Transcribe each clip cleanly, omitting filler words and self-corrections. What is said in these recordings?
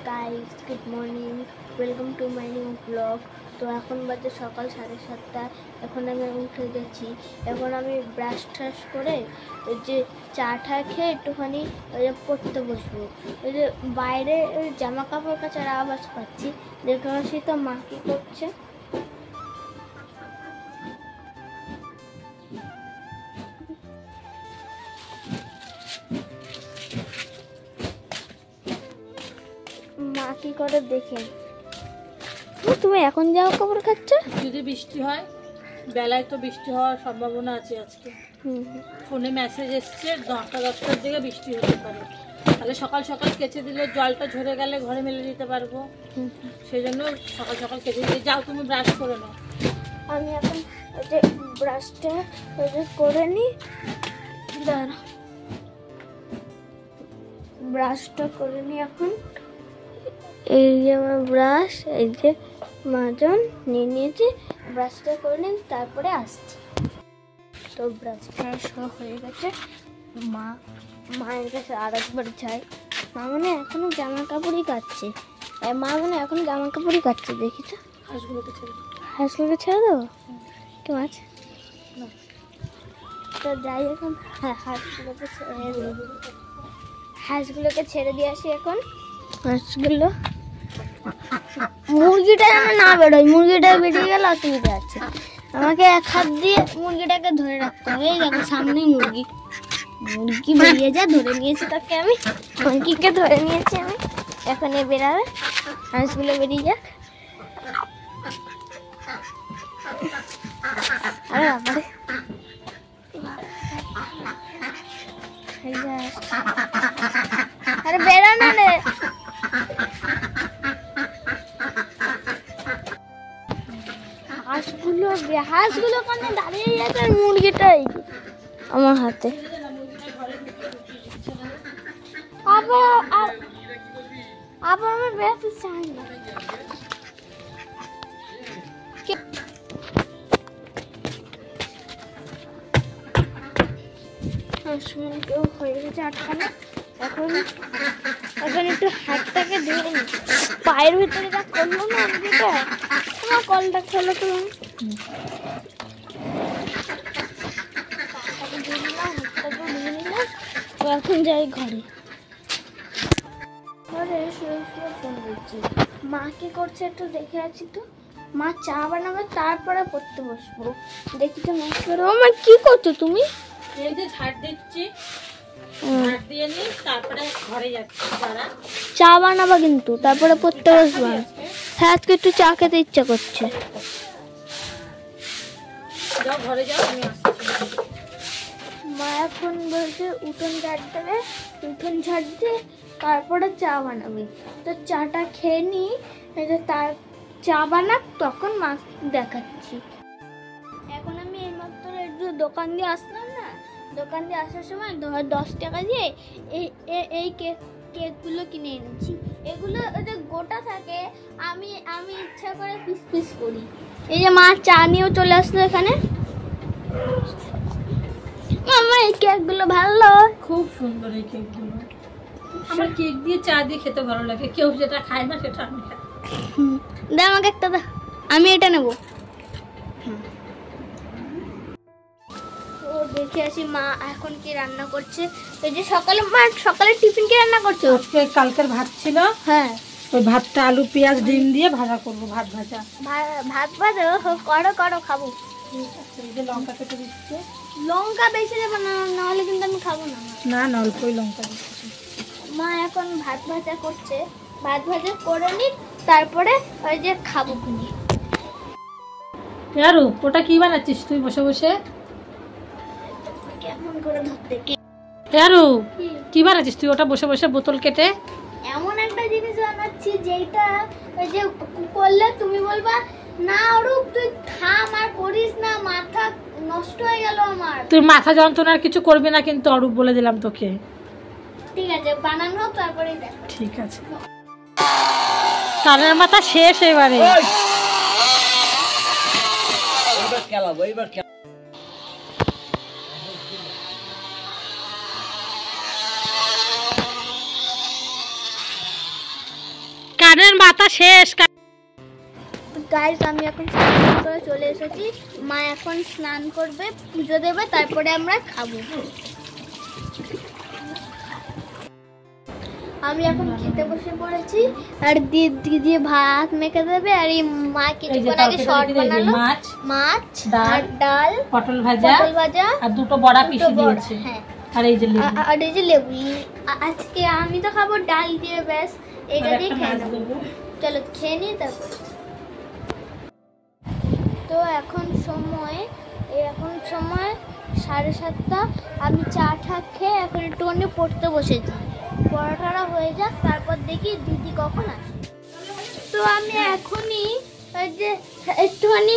Guys, good morning, welcome to my new blog. তো এখন বাজে সকাল 7:30। এখন আমি উঠে গেছি। এখন আমি ব্রাশ ট্রাশ করে ওই যে চা টা খেয়ে একটুখানি ওই যে পড়তে বসবো। ওই যে বাইরে ওই জামা কাপড় কাচার আওয়াজ পাচ্ছি, দেখে আসি তো মা কী করছে। মা কি করে দেখে। তুমি এখন জামা কাপড় খাচ্ছ? যদি বৃষ্টি হয়, বেলায় তো বৃষ্টি হওয়ার সম্ভাবনা আছে আজকে। ফোনে মেসেজ এসছে 9টা-10টার দিকে বৃষ্টি হতে পারে। তাহলে সকাল সকাল কেচে দিলে জলটা ঝরে গেলে ঘরে মেলে দিতে পারবো। সেই জন্য সকাল সকাল কেচে দিয়ে যাও, তুমি ব্রাশ করে নাও। আমি এখন ওই যে ব্রাশটা ওই যে করে নিই। দাঁড়া, ব্রাশটা করে নিই এখন। এই যে আমার ব্রাশ, এই যে মাজন নিয়ে নিয়েছি। ব্রাশটা করে নিন, তারপরে আসছি। তো ব্রাশটা হয়ে গেছে। মায়ের কাছে আর একবার যাই। মা মানে এখনো জামা কাপড়ই কাচ্ছে। মা মানে এখন জামা কাপড়ই কাচ্ছে। দেখি তো, হাঁসগুলোকে ছেড়ে দাও। হাঁসগুলোকে ছেড়ে দেবো? কেউ আছে? তো যাই এখন। হ্যাঁ, হাঁসগুলোকে ছেড়ে দিয়ে আসি এখন। হাঁসগুলো, মুরগিটা যেন না বেরোয়। মুরগিটা বেরিয়ে গেলে অসুবিধা আছে। আমাকে এক হাত দিয়ে মুরগিটাকে ধরে রাখতে হবে। এই দেখো সামনেই মুরগি। মুরগি বেরিয়ে যা, ধরে নিয়েছি তাকে আমি। মুরগিকে ধরে নিয়েছি আমি। এখন এ বেরাবে, হাঁসগুলো বেরিয়ে যাক। আরে বাবারে, আরে বেরা না রে। হাঁসগুলো ওখানে দাঁড়িয়ে গেছে, আর মুরগিটাই আমার হাতে। আবার আমি বেরোতে চাই না। হয়ে গেছে আটখানা। এখন একটু হাতটাকে ধরে নি। পায়ের ভিতরে যা করলো না মুরগিটা, আমার কলটা খেলো তো। এখন যাই ঘরে। শুয়ে ফোন করছি। মা কি করছে একটু দেখে আছি তো। মা চা বানাবে, তারপরে পড়তে বসবো। দেখি তো মা করো। মা কি করছো তুমি? এই যে ঝাড় দিচ্ছি, ঝাড় দিয়ে নি, তারপরে ঘরে যাচ্ছি। যারা চা বানাবা কিন্তু, তারপরে পড়তে বসবো। হ্যাঁ, আজকে একটু চা খেতে ইচ্ছা করছে। যাও ঘরে যাও, আমি আসছি। মা এখন বলছে উঠোন ঝাড় দেবে। উঠোন ঝাড় দিয়ে তারপরে চা বানাবে। তো চাটা খেয়ে নিই, তার চা বানাক, তখন মা দেখাচ্ছি। এখন আমি এইমাত্র একটু দোকান দিয়ে আসলাম না। দোকান দিয়ে আসার সময় 10 টাকা দিয়ে এই কেকগুলো কিনে এনেছি। এগুলো ওটা গোটা থাকে, আমি ইচ্ছা করে পিস পিস করি। এই যে মা চা নিয়েও চলে আসলো এখানে। মামা এই কেকগুলো ভালো, খুব সুন্দর এই কেকগুলো। আমার কেক দিয়ে চা দিয়ে খেতে ভালো লাগে। কেউ যেটা খায় না সেটা আমি খাই। দে আমাকে একটা, দে, আমি এটা নেব। ও দেখে আসি মা এখন কি রান্না করছে। এই যে সকালে টিফিন কি রান্না করছো? আজকে কালকের ভাত ছিল। হ্যাঁ, ওই ভাতটা আলু পেঁয়াজ ডিম দিয়ে ভাজা করবো। ভাত ভাজা করো খাবো। এই যে লঙ্কা কেটে দিচ্ছে। লঙ্কা বেশি দেবো না, নাহলে কিন্তু আমি খাবো না। না অল্পই লঙ্কা দিচ্ছি। মা এখন ভাত ভাজা করছে। ভাত ভাজা করে নি, তারপরে ওই যে খাবো কিনে। আরু, ওটা কি বানাচ্ছিস তুই বসে বসে? কেমন করে ধরতে আরু, কি বানাচ্ছিস তুই ওটা বসে বসে বোতল কেটে? এমন একটা জিনিস বানাচ্ছি যেটা ওই যে করলে তুমি বলবা না অরূপ তুই থাম আর করিস না, মাথা নষ্ট হয়ে গেল আমার। তুই মাথা যন্ত্রণার কিছু করবি না কিন্তু অরূপ, বলে দিলাম তোকে। ঠিক আছে, বানানো তারপরে দেখ। ঠিক আছে। কানের মাথা শেষ এবারে। কথা শেষ। গাইস আমি এখন স্নান করে চলে এসেছি, মা এখন স্নান করবে, পুজো দেবে, তারপরে আমরা খাবো। আমি এখন খেতে বসে পড়েছি, আর দিদি ভাত মেখে দেবে, আর এই মা কিছুক্ষণ আগে শর্ট বানালো, মাছ আর ডাল, পটল ভাজা আর দুটো বড়া পিষে দিয়েছে। হ্যাঁ, আর এই যে লেবু, আর এই যে লেবু। আজকে আমি তো খাবো ডাল দিয়ে, ব্যাস এটা দিয়ে খেয়ে নেবো। চলো খেয়ে নিই তারপর। তো এখন সময় 7:30। আমি চা খেয়ে এখন একটুখানি পড়তে বসেছি, পড়াটা হয়ে যাক, তারপর দেখি দিদি কখন আসে। তো আমি এখনই ওই যে একটুখানি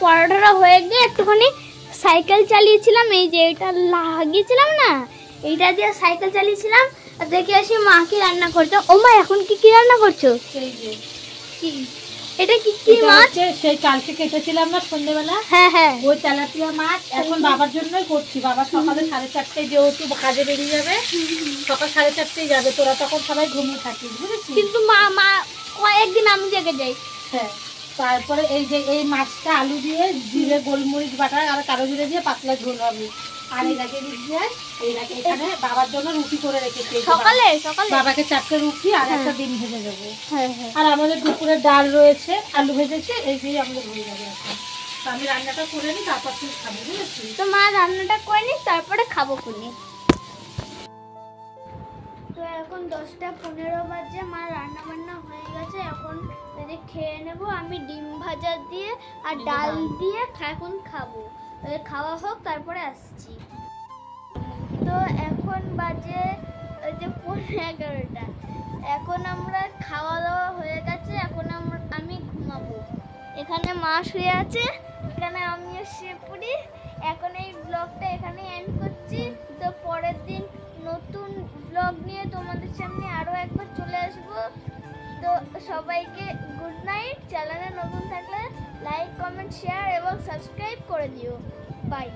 পড়াটা হয়ে গিয়ে একটুখানি সাইকেল চালিয়েছিলাম, এই যে এটা লাগিয়েছিলাম না, এইটা দিয়ে সাইকেল চালিয়েছিলাম, আর দেখে আসি মা কি রান্না করছো। ও মা, এখন কি রান্না করছো? কি এটা? কি মাছ? সেই কালকে কেটেছিলাম না সন্ধ্যেবেলা, হ্যাঁ ওই তেলাপিয়া মাছ। এখন বাবার জন্যই করছি। বাবা সকালে 4:30টায় যেহেতু কাজে বেরিয়ে যাবে, সকাল 4:30টায় যাবে, তোরা তখন সবাই ঘুমিয়ে থাকিস, বুঝেছিস? কিন্তু মা কয়েকদিন আমি জেগে যাই। হ্যাঁ, তারপরে এই যে এই মাছটা আলু দিয়ে জিরে গোলমরিচ বাটা আর কালো জিরে দিয়ে পাতলা ঝোল হবে। আর এটাকে দিচ্ছে, এইটাকে এখানে বাবার জন্য রুটি করে রেখেছি সকালে। বাবাকে 4টে রুটি আর একটা ডিম ভেজে দেবো। আর আমাদের দুপুরে ডাল রয়েছে, আলু ভেজেছে, এই দিয়ে আমাদের হয়ে যাবে এখন। তো আমি রান্নাটা করে নিই, তারপর তুমি খাবো, বুঝেছিস? তো মা রান্নাটা করে নিই, তারপরে খাবো খুনি। তো এখন 10:15 বাজে, মা রান্না বান্না হয়ে গেছে, এখন খেয়ে নেব। আমি ডিম ভাজা দিয়ে আর ডাল দিয়ে এখন খাবো, খাওয়া হোক তারপরে আসছি। তো এখন বাজে ওই যে 11:30। এখন আমরা খাওয়া দাওয়া হয়ে গেছে, এখন আমি ঘুমাবো। এখানে মা শুয়ে আছে, এখানে আমিও শুয়ে পড়ি। এখন এই ব্লগটা এখানে এন্ড করছি। তো পরের দিন নতুন ব্লগ নিয়ে তোমাদের সামনে আরও একবার চলে আসবো। তো সবাইকে গুড নাইট। চ্যানেলে নতুন থাকলে লাইক, কমেন্ট, শেয়ার এবং সাবস্ক্রাইব করে দিও। বাই।